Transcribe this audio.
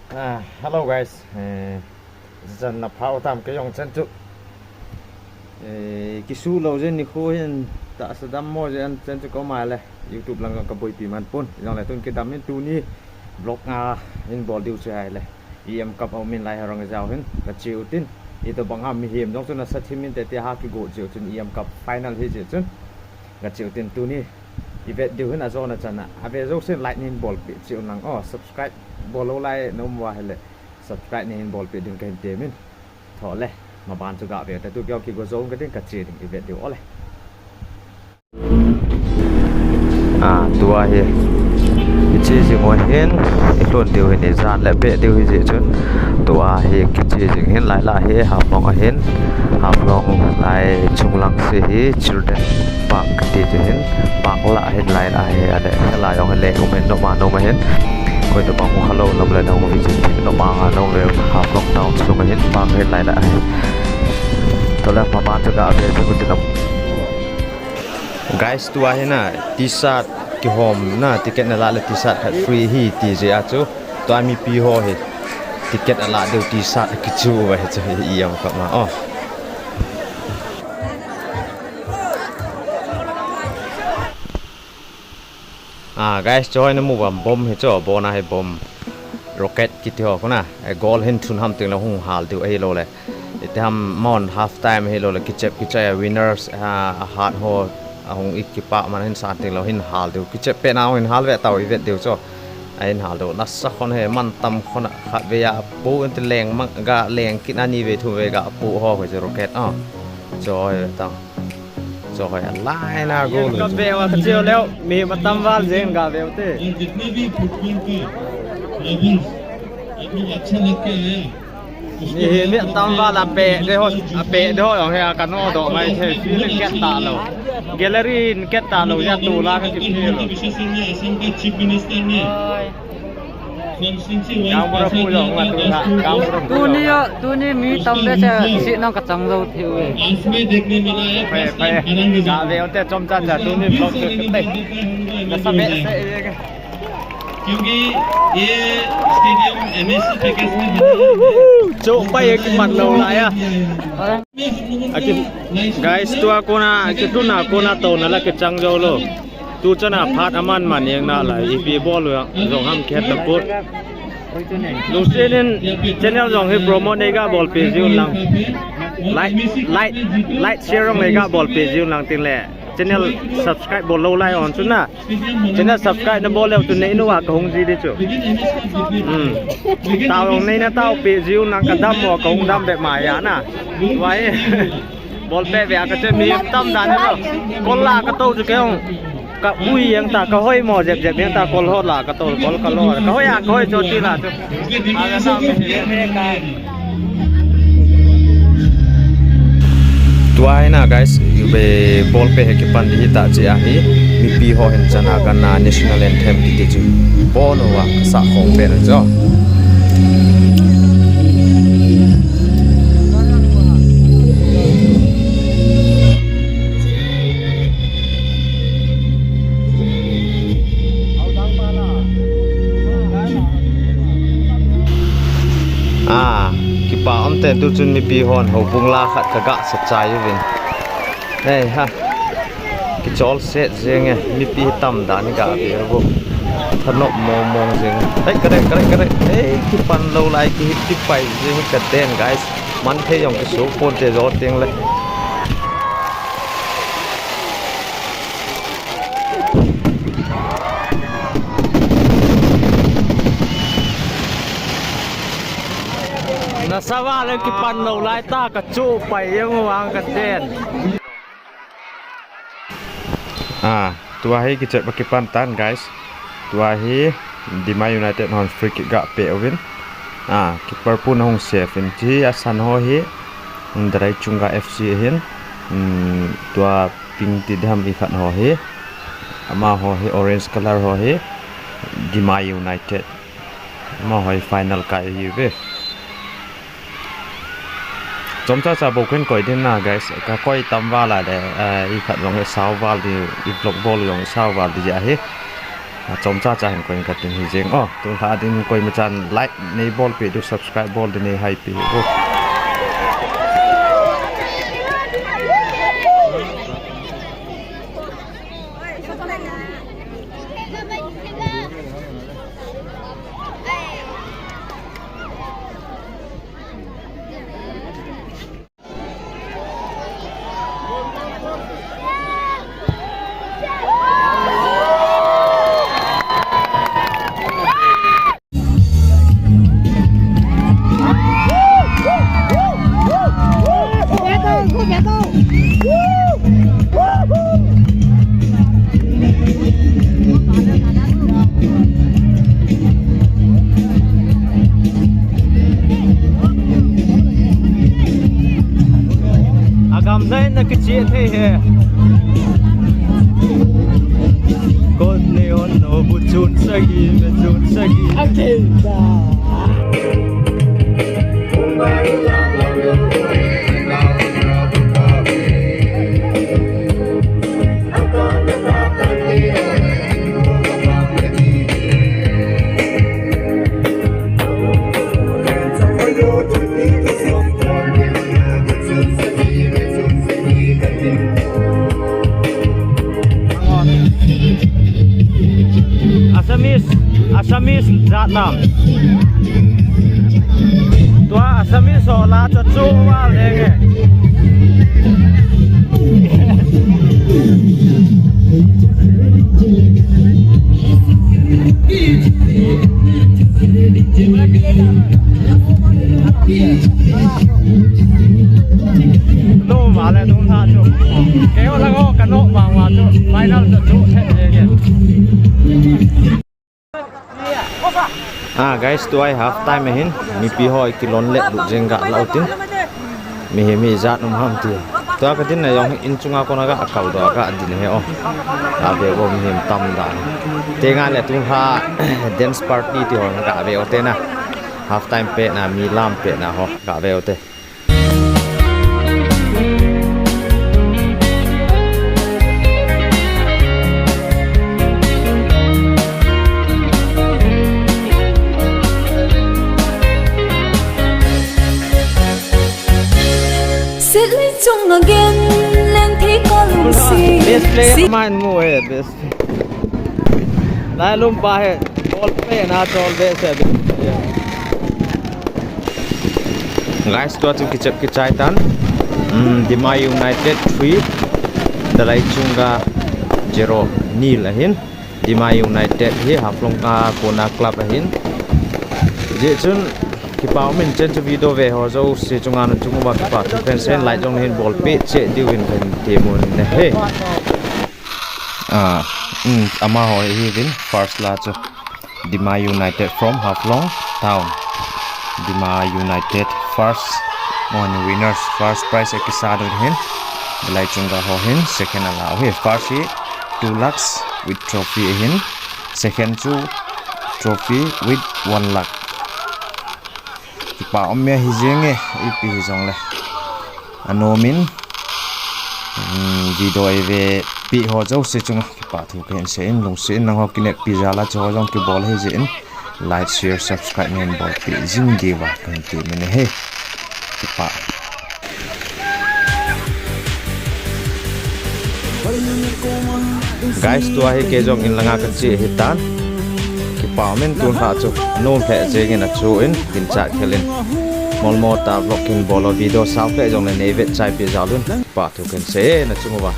Hello guys, dần là phao tam cái dòng chân trụ cái su lâu trên thì khô hiện đã sẽ đâm mua trên chân trụ có mài này YouTube là cái bồi tìm ăn pun dòng này tôi cái đâm lên tu ni vlog in ball điều chơi này em cặp ông mình lại hàng cái giàu hơn cái chiều tin itu bang ham hiểm trong là sát hiểm để tiêu ha cái gỗ chiều trên em cặp final hết rồi chứ cái chiều tin tu ni event điều hơn là do là chân à về dấu trên lightning ball bị chiều năng subscribe ball lại nó mua hay là subscribe nên ball bị đừng cái tiền mình thọ lệ mà bạn cho gạo vềแต่ตัวเกี่ยวกับก็zoom cái đến cái chiều thì event điều ở đâyตัวเฮจีจิงว่าเห็นอีกคนเดียวเห็นในจานและเปะเดียวเห็นเจจนตัวเฮกิจีจิงเห็นหลายละเฮหาฟองเห็นหาฟองหลายชุงลังเสีย children park ที่จะเห็นปากละเห็นหลายละเฮอะไรหลายอย่างเล่นผมเห็นนกมาโนมาเห็นคนตัวบางฮัลโหลนกเลยนกมาวิจิตรนกมานกเลยหาฟองดาวชุงเห็นปากเห็นหลายละเฮตัวแรกมาบ้านจะกะเบจะกุฏินกguys ตัวเฮน่ะทีสัตกี่หอมน่ะติเก็ตน่ะละเลยทีสัตว์ฟรีฮีตีเจียจูตัวมีปีห่อเฮติเก็ตน่ะละเดี๋ยวทีสัตว์กิจูไว้จะเอี่ยมกลับมาguys จอยน้ำมูกบอมให้จ่อบอนะให้บอมร็อกเก็ตกิที่ห่อคนน่ะไอ้กอลเห็นทุนทำถึงแล้วหงหาลเดี๋ยวไอ้โลเลยแต่ทำมอน half time ให้โลเลยกิเจ็บกิใจ winners ฮาร์ดโฮหงอีกกี่ปะมันเห็นสารถึงเราเห็นหาลเดี๋ยวกิเจ็บเป็นเอาเห็นหาลแวะเต่าอีเวทเดี๋ยวจ่อไอ้เห็นหาลเดี๋ยวนัสสักคนให้มันตำคนขัดเวียปูอันที่แรงมังกะแรงกินอันนี้เวทุเวกะปูห่อไปจะร็อกเก็ตจอยตั้งจอยอะไรนะกูก็เบลว่าเจียวแล้วมีมาตำวาลเจนกับเบลเต้นี่มีตำวาลเปะด้วยเปะด้วยของเฮียกันโน่ดอกไม้เทฟีนเก็ตตาเราแกลเลอรี่เก็ตตาเราจะตูลากันจิบเที่ยวtu ni mi tam de cha si nang ka chang lo thiuไปจะเบลเต้จอมจันจะตูนี่บล็อกเต้จะสมัยเซ่ क्योंकि ये stadium MSc package में जो पे एक मन लो लाया guys tua kona kitu na kona to na la ke chang jo lo tu chana phat aman man yang na la ipi bol lo rong ham khet ta put lu senen channel rong he promote nei ga ball pe jiu lang like share rong nei ga ball pe jiu lang tin le channel subscribe bol lo lai on chuna channel subscribe na bol le tu nei no wa ka hong ji de chu tao rong nei na tao pe jiu lang ka dam mo ka hong dam be ma ya na wai bol pe ve ka che mi tam dan no kol la ka to chu ke hong ka ui yang ta ka hoi mo jek jek yang ta kol hot la ka to kol ka lo ka hoi cho ti la chu aga sa me ka tuai na guys yu be ball pe he ke pan di ta che a hi mi pi ho hen chana kan na national anthem ki ti chu ball wa sa khong pe na jo kipa om ten tu chun mi pi hon ho bung la khat ka ga sa chai vin hey ha ki chol set jeng mi pi tam dan ga be bo thanop mong jeng hey kare hey ki pan lo lai ki hit ki pai jeng ka ten guys man the yong ki so pon te zo teng le na sawa le ki pan lo lai ta ka chu pai yang wang ka ten tua hi ki chet ki pan tan guys tua hi Dima United hon free kick ga pe ovin keeper pun hong save in ji asan ho hi ndrai chunga FC hin tua pink ti dham i khat ho hi ama ho hi orange color ho hi Dima United ma hoi final kai hi ve chom cha cha bo khen koi din na guys ka koi tam wa la de i khat long he saw wal di i block ball long saw wal di ja he จอมจ้าเห็นคนกันถึงเจงอ๋อตัวหาดินคอยมาจันไลค์ในบอลไปดู subscribe บอลในไฮปีโอ้ Agam zain na kichi the he Kod neon no buchun sagi me chun sagi Akinda Assamese zat nam tua Assamese so la cho chu wa le nge no ma le dum tha chu ke ho la go ka no ma wa chu final cho chu the nge guys tuai half time hin mi pi hoi kilon let du jenga lautin mi zat num ham ti tua ka tin na yong in chunga kona ga akau do ka din he o a be go mi tam da te nga le tung ha dance party ti hon ka be o te na half time pe na mi lam pe na ho ka be o te Chung again lên thấy có lùng xì best player man mu he best lai lum pa he ball pe na chol be se guys to tu kichap kichai tan Dimai United 3 dalai chunga 0 nil ahin Dimai United hi haflong ka kona club ahin je chun kipa min chen chu video ve ho zo se chunga na chunga ba kipa tu pen sen lai jong hin ball pe che diu in kan te mun ne he ama ho hi win first la chu Dimai United from Haflong town Dimai United first one winners first prize ekisado hin lai chunga ho hin second ala he first hi 2 lakhs with trophy hin second chu trophy with 1 lakh kipa omya hijenge ipi hijong le anomin video eve pi ho jo se chung kipa thu ken se in long se nang ho kinet pi jala cho jong ki ball he jin like share subscribe men ball pi jing dewa kan ti mene he kipa guys tua he ke jong in langa kan chi hitan kipa men tun ha chu no phe jeng in a chu in din cha khelin molmo ta vlog kin bolo video sau phe jong le nei vet chai pi jalun pa thu ken se na chu ba